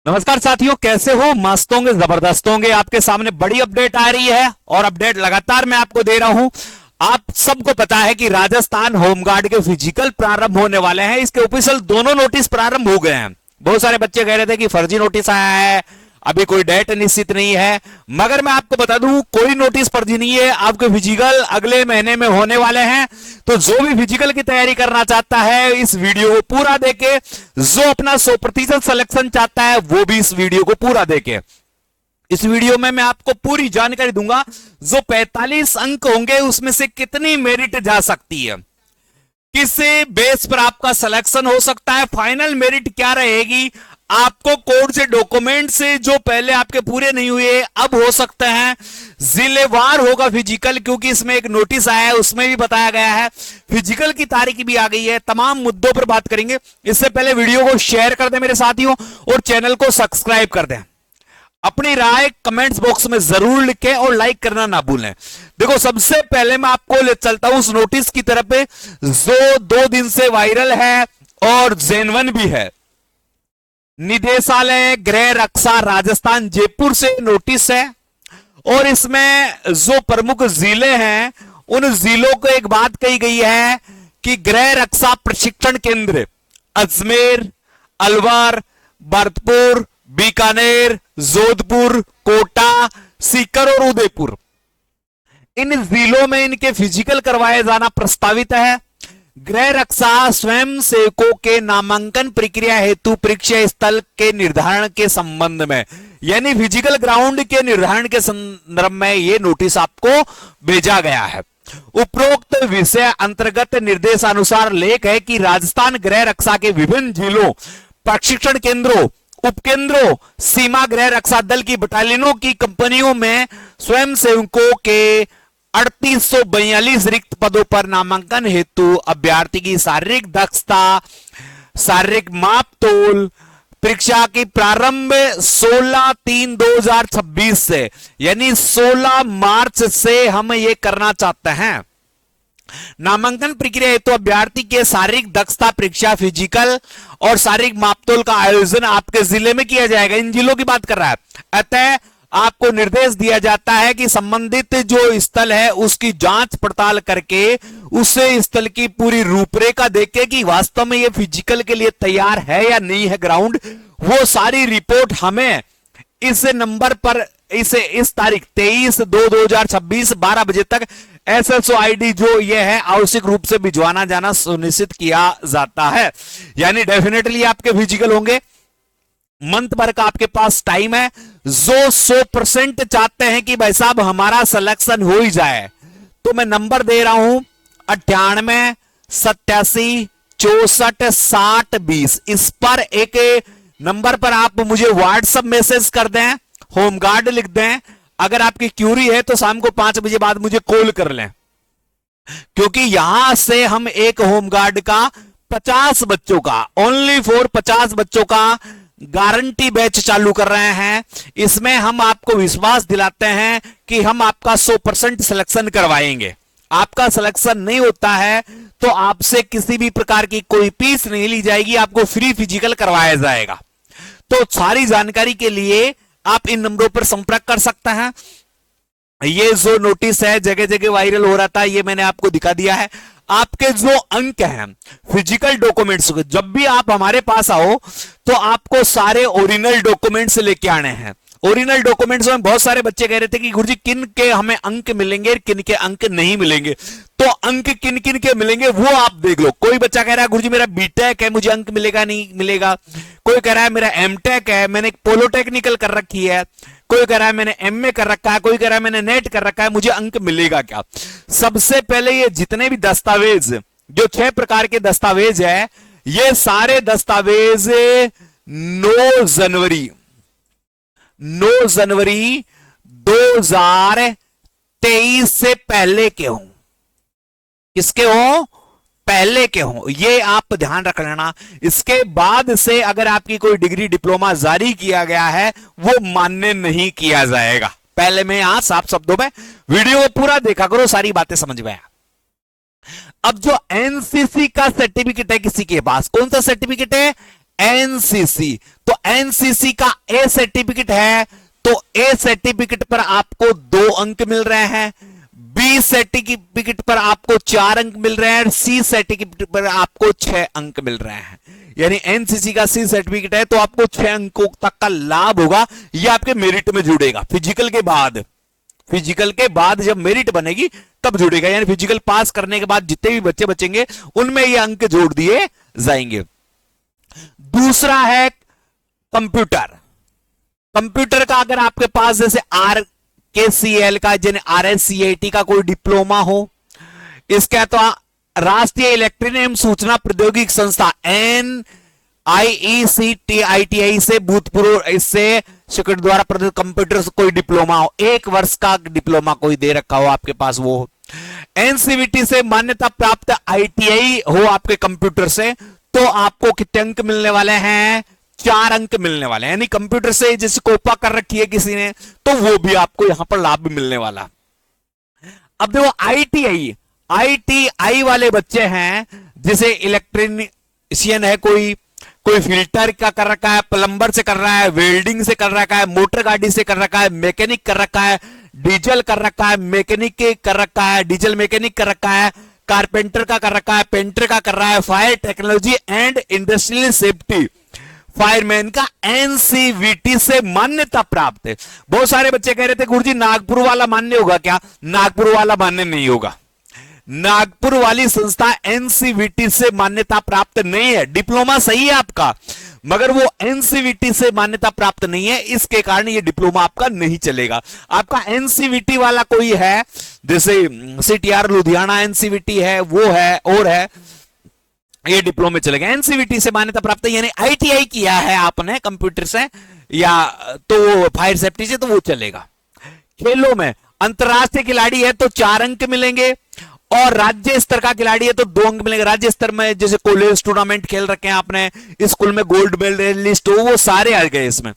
नमस्कार साथियों, कैसे हो? मस्त होंगे, जबरदस्त होंगे। आपके सामने बड़ी अपडेट आ रही है और अपडेट लगातार मैं आपको दे रहा हूं। आप सबको पता है कि राजस्थान होमगार्ड के फिजिकल प्रारंभ होने वाले हैं। इसके ऑफिशियल दोनों नोटिस प्रारंभ हो गए हैं। बहुत सारे बच्चे कह रहे थे कि फर्जी नोटिस आया है, अभी कोई डेट निश्चित नहीं है, मगर मैं आपको बता दूं कोई नोटिस फर्जी नहीं है। आपके फिजिकल अगले महीने में होने वाले हैं। तो जो भी फिजिकल की तैयारी करना चाहता है इस वीडियो को पूरा देखे, जो अपना 100% सिलेक्शन चाहता है वो भी इस वीडियो को पूरा देखे। इस वीडियो में मैं आपको पूरी जानकारी दूंगा। जो 45 अंक होंगे उसमें से कितनी मेरिट जा सकती है, किस बेस पर आपका सिलेक्शन हो सकता है, फाइनल मेरिट क्या रहेगी, आपको कोर्ट से डॉक्यूमेंट से जो पहले आपके पूरे नहीं हुए अब हो सकते हैं, जिलेवार होगा फिजिकल, क्योंकि इसमें एक नोटिस आया है उसमें भी बताया गया है, फिजिकल की तारीख भी आ गई है। तमाम मुद्दों पर बात करेंगे। इससे पहले वीडियो को शेयर कर दें मेरे साथियों और चैनल को सब्सक्राइब कर दें। अपनी राय कमेंट्स बॉक्स में जरूर लिखें और लाइक करना ना भूलें। देखो, सबसे पहले मैं आपको ले चलता हूं उस नोटिस की तरफ पे जो 2 दिन से वायरल है और जेन्युइन भी है। निदेशालय गृह रक्षा राजस्थान जयपुर से नोटिस है और इसमें जो प्रमुख जिले हैं उन जिलों को एक बात कही गई है कि गृह रक्षा प्रशिक्षण केंद्र अजमेर, अलवर, भरतपुर, बीकानेर, जोधपुर, कोटा, सीकर और उदयपुर, इन जिलों में इनके फिजिकल करवाए जाना प्रस्तावित है। गृह रक्षा स्वयं सेवकों के नामांकन प्रक्रिया हेतु परीक्षा स्थल के निर्धारण के संबंध में, यानी फिजिकल ग्राउंड के निर्धारण के संदर्भ में यह नोटिस आपको भेजा गया है। उपरोक्त विषय अंतर्गत निर्देशानुसार लेख है कि राजस्थान गृह रक्षा के विभिन्न जिलों, प्रशिक्षण केंद्रों, उपकेंद्रों, सीमा गृह रक्षा दल की बटालियनों की कंपनियों में स्वयं सेवकों के 3842 रिक्त पदों पर नामांकन हेतु अभ्यर्थी की शारीरिक दक्षता, शारीरिक माप तोल परीक्षा की प्रारंभ 16/3/2026 से, यानी 16 मार्च से हम ये करना चाहते हैं। नामांकन प्रक्रिया हेतु अभ्यर्थी के शारीरिक दक्षता परीक्षा, फिजिकल और शारीरिक मापतोल का आयोजन आपके जिले में किया जाएगा। इन जिलों की बात कर रहा है। अतः आपको निर्देश दिया जाता है कि संबंधित जो स्थल है उसकी जांच पड़ताल करके उस स्थल की पूरी रूपरेखा देखे कि वास्तव में ये फिजिकल के लिए तैयार है या नहीं है ग्राउंड। वो सारी रिपोर्ट हमें इस नंबर पर इस तारीख 23/2/2026 12 बजे तक SSO ID जो ये है आवश्यक रूप से भिजवाना जाना सुनिश्चित किया जाता है। यानी डेफिनेटली आपके फिजिकल होंगे। मंथ भर का आपके पास टाइम है। जो 100% चाहते हैं कि भाई साहब हमारा सिलेक्शन हो ही जाए, तो मैं नंबर दे रहा हूं 98 87 64 60 20। इस पर एक नंबर पर आप मुझे व्हाट्सएप मैसेज कर दें, होमगार्ड लिख दें। अगर आपकी क्यूरी है तो शाम को 5 बजे बाद मुझे कॉल कर लें, क्योंकि यहां से हम एक होमगार्ड का 50 बच्चों का, ओनली फॉर 50 बच्चों का गारंटी बैच चालू कर रहे हैं। इसमें हम आपको विश्वास दिलाते हैं कि हम आपका 100% सिलेक्शन करवाएंगे। आपका सिलेक्शन नहीं होता है तो आपसे किसी भी प्रकार की कोई फीस नहीं ली जाएगी, आपको फ्री फिजिकल करवाया जाएगा। तो सारी जानकारी के लिए आप इन नंबरों पर संपर्क कर सकते हैं। ये जो नोटिस है जगह जगह वायरल हो रहा था, ये मैंने आपको दिखा दिया है। आपके जो अंक हैं फिजिकल डॉक्यूमेंट्स के, जब भी आप हमारे पास आओ तो आपको सारे ओरिजिनल डॉक्यूमेंट्स लेके आने हैं। ओरिजिनल डॉक्यूमेंट्स में बहुत सारे बच्चे कह रहे थे कि गुरुजी किन के हमें अंक मिलेंगे, किन के अंक नहीं मिलेंगे। तो अंक किन किन के मिलेंगे वो आप देख लो। कोई बच्चा कह रहा है गुरुजी मेरा बीटेक है, मुझे अंक मिलेगा नहीं मिलेगा। कोई कह रहा है मेरा एमटेक है, मैंने पोलो टेक्निकल कर रखी है। कोई कह रहा है मैंने एमए कर रखा है, कोई कह रहा है मैंने नेट कर रखा है, मुझे अंक मिलेगा क्या। सबसे पहले ये जितने भी दस्तावेज, जो 6 प्रकार के दस्तावेज है, ये सारे दस्तावेज 9 जनवरी 2023 से पहले के हों। किसके हो? पहले के हों। ये आप ध्यान रख लेना। इसके बाद से अगर आपकी कोई डिग्री डिप्लोमा जारी किया गया है वो मान्य नहीं किया जाएगा। पहले में यहां साफ शब्दों में वीडियो को पूरा देखा करो, सारी बातें समझ में आया। अब जो एनसीसी का सर्टिफिकेट है किसी के पास, कौन सा सर्टिफिकेट है? एनसीसी, तो एनसीसी का ए सर्टिफिकेट है तो ए सर्टिफिकेट पर आपको 2 अंक मिल रहे हैं, बी सर्टिफिकेट पर आपको 4 अंक मिल रहे हैं, सी सर्टिफिकेट पर आपको 6 अंक मिल रहे हैं। यानी एनसीसी का सी सर्टिफिकेट है तो आपको 6 अंकों तक का लाभ होगा, यह आपके मेरिट में जुड़ेगा फिजिकल के बाद। फिजिकल के बाद जब मेरिट बनेगी तब जुड़ेगा, यानी फिजिकल पास करने के बाद जितने भी बच्चे बचेंगे उनमें ये अंक जोड़ दिए जाएंगे। दूसरा है कंप्यूटर। कंप्यूटर का अगर आपके पास जैसे RKCL का, यानी RSCIT का कोई डिप्लोमा हो, इसका तो राष्ट्रीय इलेक्ट्रॉनिक एवं सूचना प्रौद्योगिकी संस्था NIECTITI से भूतपूर्व इससे शिक्षक द्वारा प्रदत्त कंप्यूटर से कोई डिप्लोमा हो, 1 वर्ष का डिप्लोमा कोई दे रखा हो आपके पास वो हो, NCVT से मान्यता प्राप्त ITI हो आपके कंप्यूटर से, तो आपको कितने अंक मिलने वाले हैं? 4 अंक मिलने वाले हैं। यानी कंप्यूटर से जैसे कोपा कर रखी है किसी ने तो वो भी आपको यहां पर लाभ भी मिलने वाला। अब देखो ITI वाले बच्चे हैं, जैसे इलेक्ट्रीशियन है, कोई फिल्टर का कर रखा है, प्लम्बर से कर रहा है, वेल्डिंग से कर रखा है, मोटर गाड़ी से कर रखा है, मैकेनिक कर रखा है, डीजल कर रखा है, मैकेनिक कर रखा है, डीजल मैकेनिक कर रखा है, कारपेंटर का कर रखा है, पेंटर का कर रहा है, fire technology and industrial safety fireman का NCVT से मान्यता प्राप्त है। बहुत सारे बच्चे कह रहे थे गुरुजी नागपुर वाला मान्य होगा क्या? नागपुर वाला मान्य नहीं होगा। नागपुर वाली संस्था NCVT से मान्यता प्राप्त नहीं है। डिप्लोमा सही है आपका, मगर वो NCVT से मान्यता प्राप्त नहीं है, इसके कारण ये डिप्लोमा आपका नहीं चलेगा। आपका NCVT वाला कोई है, जैसे CTR लुधियाना NCVT है, वो है और है, ये डिप्लोमा चलेगा। NCVT से मान्यता प्राप्त है, यानी ITI किया है आपने कंप्यूटर से या तो फायर सेफ्टी से, तो वो चलेगा। खेलों में अंतरराष्ट्रीय खिलाड़ी है तो 4 अंक मिलेंगे, और राज्य स्तर का खिलाड़ी है तो 2 अंक मिलेंगे। राज्य स्तर में जैसे कॉलेज टूर्नामेंट खेल रखे हैं आपने, स्कूल में गोल्ड मेडलिस्ट हो, वो सारे आ गए इसमें।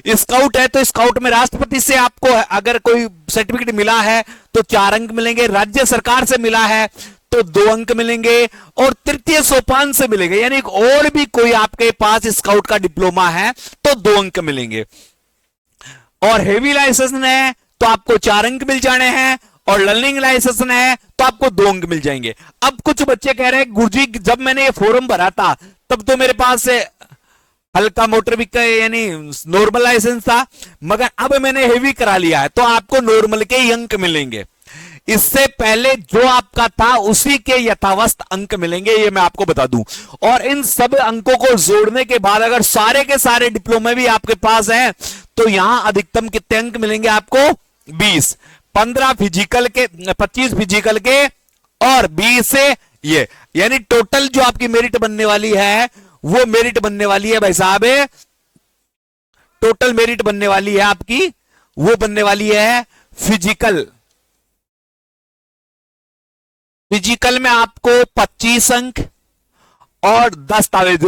स्काउट है तो स्काउट में राष्ट्रपति से आपको अगर कोई सर्टिफिकेट मिला है तो 4 अंक मिलेंगे, राज्य सरकार से मिला है तो 2 अंक मिलेंगे, और तृतीय सोपान से मिलेंगे, यानी और भी कोई आपके पास स्काउट का डिप्लोमा है तो 2 अंक मिलेंगे। और हेवी लाइसेंस है तो आपको 4 अंक मिल जाने हैं, और लर्निंग लाइसेंस है तो आपको 2 अंक मिल जाएंगे। अब कुछ बच्चे कह रहे हैं गुरुजी जब मैंने ये फॉर्म भरा था तब तो मेरे पास हल्का मोटर व्हीकल यानी नॉर्मल लाइसेंस था, मगर अब मैंने हेवी करा लिया है तो आपको नॉर्मल के ही अंक मिलेंगे। इससे पहले जो आपका था उसी के यथावस्थ अंक मिलेंगे, ये मैं आपको बता दूं। और इन सब अंकों को जोड़ने के बाद अगर सारे के सारे डिप्लोमे भी आपके पास हैं तो यहां अधिकतम कितने अंक मिलेंगे आपको? 20, 15 फिजिकल के, 25 फिजिकल के और 20 से ये, यानी टोटल जो आपकी मेरिट बनने वाली है वो मेरिट बनने वाली है भाई साहब, टोटल मेरिट बनने वाली है आपकी, वो बनने वाली है फिजिकल। फिजिकल में आपको 25 अंक और दस्तावेज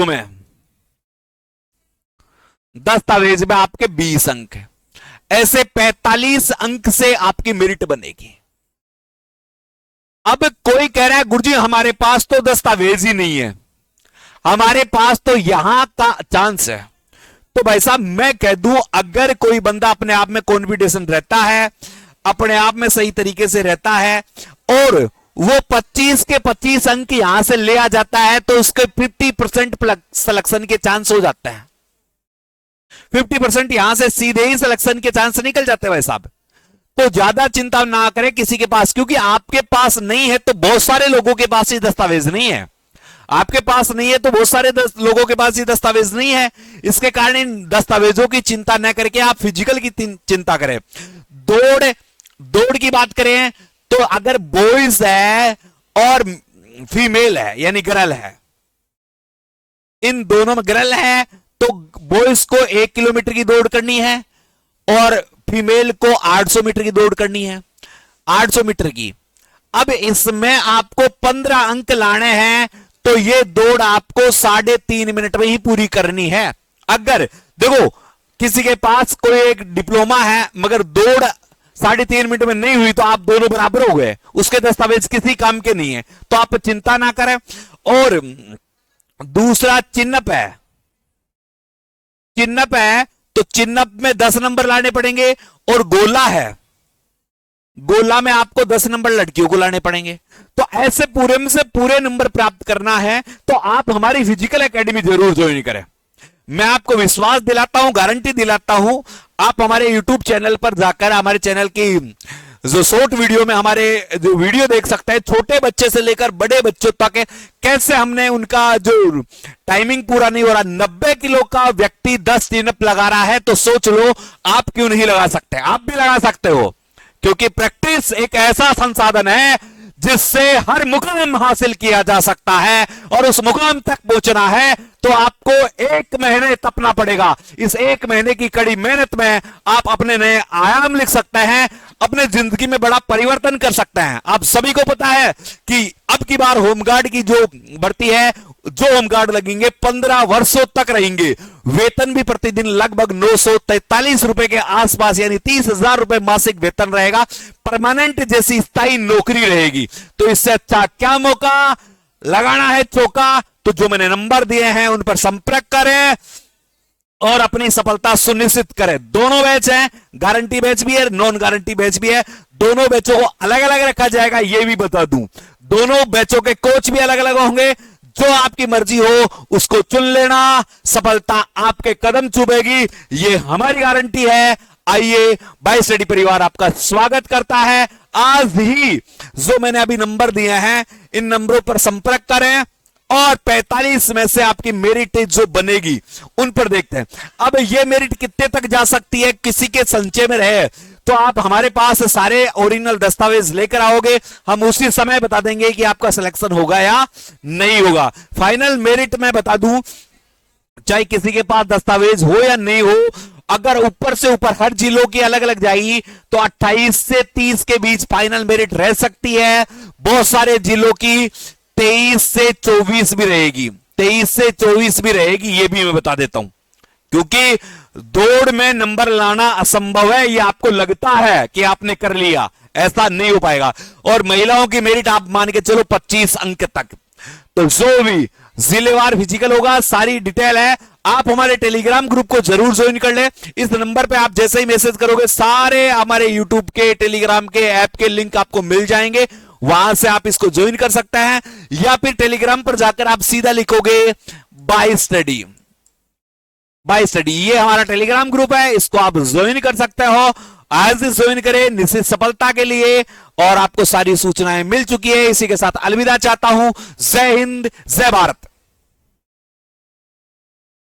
में आपके 20 अंक है। ऐसे 45 अंक से आपकी मेरिट बनेगी। अब कोई कह रहा है गुरुजी हमारे पास तो दस्तावेज ही नहीं है, हमारे पास तो यहां का चांस है। तो भाई साहब मैं कह दूं, अगर कोई बंदा अपने आप में कॉन्फिडेंस रहता है, अपने आप में सही तरीके से रहता है, और वो 25 के 25 अंक यहां से ले आ जाता है तो उसके 50% सिलेक्शन के चांस हो जाते हैं। 50% यहां से सीधे ही सिलेक्शन के चांस निकल जाते हैं भाई साहब। तो ज्यादा चिंता ना करें किसी के पास, क्योंकि आपके पास नहीं है तो बहुत सारे लोगों के पास ही दस्तावेज नहीं है, आपके पास नहीं है तो बहुत सारे लोगों के पास ही दस्तावेज नहीं है। इसके कारण इन दस्तावेजों की चिंता न करके आप फिजिकल की चिंता करें। दौड़ की बात करें तो अगर बॉयज है और फीमेल है यानी गर्ल है, इन दोनों में गर्ल है तो बॉयज को 1 किलोमीटर की दौड़ करनी है और फीमेल को 800 मीटर की दौड़ करनी है, 800 मीटर की। अब इसमें आपको 15 अंक लाने हैं तो ये दौड़ आपको 3.5 मिनट में ही पूरी करनी है। अगर देखो किसी के पास कोई एक डिप्लोमा है मगर दौड़ 3.5 मिनट में नहीं हुई तो आप दोनों बराबर हो गए, उसके दस्तावेज किसी काम के नहीं है, तो आप चिंता ना करें। और दूसरा चिन्हप है, चिन्हप है तो चिन्हप में 10 नंबर लाने पड़ेंगे, और गोला है, गोला में आपको 10 नंबर लड़कियों को लाने पड़ेंगे। तो ऐसे पूरे में से पूरे नंबर प्राप्त करना है तो आप हमारी फिजिकल एकेडमी जरूर ज्वाइन करें। मैं आपको विश्वास दिलाता हूं, गारंटी दिलाता हूं, आप हमारे यूट्यूब चैनल पर जाकर हमारे चैनल की जो शॉर्ट वीडियो में हमारे जो वीडियो देख सकते हैं, छोटे बच्चे से लेकर बड़े बच्चों तक कैसे हमने उनका जो टाइमिंग पूरा नहीं हो रहा, 90 किलो का व्यक्ति 10 चिन्हप लगा रहा है, तो सोच लो आप क्यों नहीं लगा सकते। आप भी लगा सकते हो, क्योंकि प्रैक्टिस एक ऐसा संसाधन है जिससे हर मुकाम हासिल किया जा सकता है, और उस मुकाम तक पहुंचना है तो आपको 1 महीने तपना पड़ेगा। इस 1 महीने की कड़ी मेहनत में आप अपने नए आयाम लिख सकते हैं, अपने जिंदगी में बड़ा परिवर्तन कर सकते हैं। आप सभी को पता है कि अब की बार होमगार्ड की जो भर्ती है, जो होमगार्ड लगेंगे 15 वर्षों तक रहेंगे, वेतन भी प्रतिदिन लगभग 943 रुपए के आसपास, यानी 30,000 रुपए मासिक वेतन रहेगा, परमानेंट जैसी स्थायी नौकरी रहेगी। तो इससे अच्छा क्या मौका, लगाना है चौका। तो जो मैंने नंबर दिए हैं उन पर संपर्क करें और अपनी सफलता सुनिश्चित करें। दोनों बैच हैं, गारंटी बैच भी है, नॉन गारंटी बैच भी है। दोनों बैचों को अलग अलग रखा जाएगा, यह भी बता दूं। दोनों बैचों के कोच भी अलग अलग होंगे। जो आपकी मर्जी हो उसको चुन लेना, सफलता आपके कदम चूमेगी, ये हमारी गारंटी है। आइए, बाय स्टडी परिवार आपका स्वागत करता है। आज ही जो मैंने अभी नंबर दिए हैं, इन नंबरों पर संपर्क करें और 45 में से आपकी मेरिट जो बनेगी उन पर देखते हैं। अब ये मेरिट कितने तक जा सकती है, किसी के संचय में रहे तो आप हमारे पास सारे ओरिजिनल दस्तावेज लेकर आओगे, हम उसी समय बता देंगे कि आपका सिलेक्शन होगा या नहीं होगा। फाइनल मेरिट मैं बता दूं, चाहे किसी के पास दस्तावेज हो या नहीं हो, अगर ऊपर से ऊपर हर जिलों की अलग अलग जाएगी तो 28 से 30 के बीच फाइनल मेरिट रह सकती है। बहुत सारे जिलों की 23 से 24 भी रहेगी, 23 से 24 भी रहेगी, ये भी मैं बता देता हूं, क्योंकि दौड़ में नंबर लाना असंभव है। ये आपको लगता है कि आपने कर लिया, ऐसा नहीं हो पाएगा। और महिलाओं की मेरिट आप मान के चलो 25 अंक तक। तो जो भी जिलेवार फिजिकल होगा, सारी डिटेल है, आप हमारे टेलीग्राम ग्रुप को जरूर ज्वाइन कर ले। इस नंबर पे आप जैसे ही मैसेज करोगे सारे हमारे यूट्यूब के, टेलीग्राम के ऐप के लिंक आपको मिल जाएंगे, वहां से आप इसको ज्वाइन कर सकते हैं। या फिर टेलीग्राम पर जाकर आप सीधा लिखोगे बाय स्टडी, बाय स्टडी, ये हमारा टेलीग्राम ग्रुप है, इसको आप ज्वाइन कर सकते हो। आज ही ज्वाइन करें निश्चित सफलता के लिए। और आपको सारी सूचनाएं मिल चुकी है। इसी के साथ अलविदा चाहता हूं। जय हिंद, जय भारत।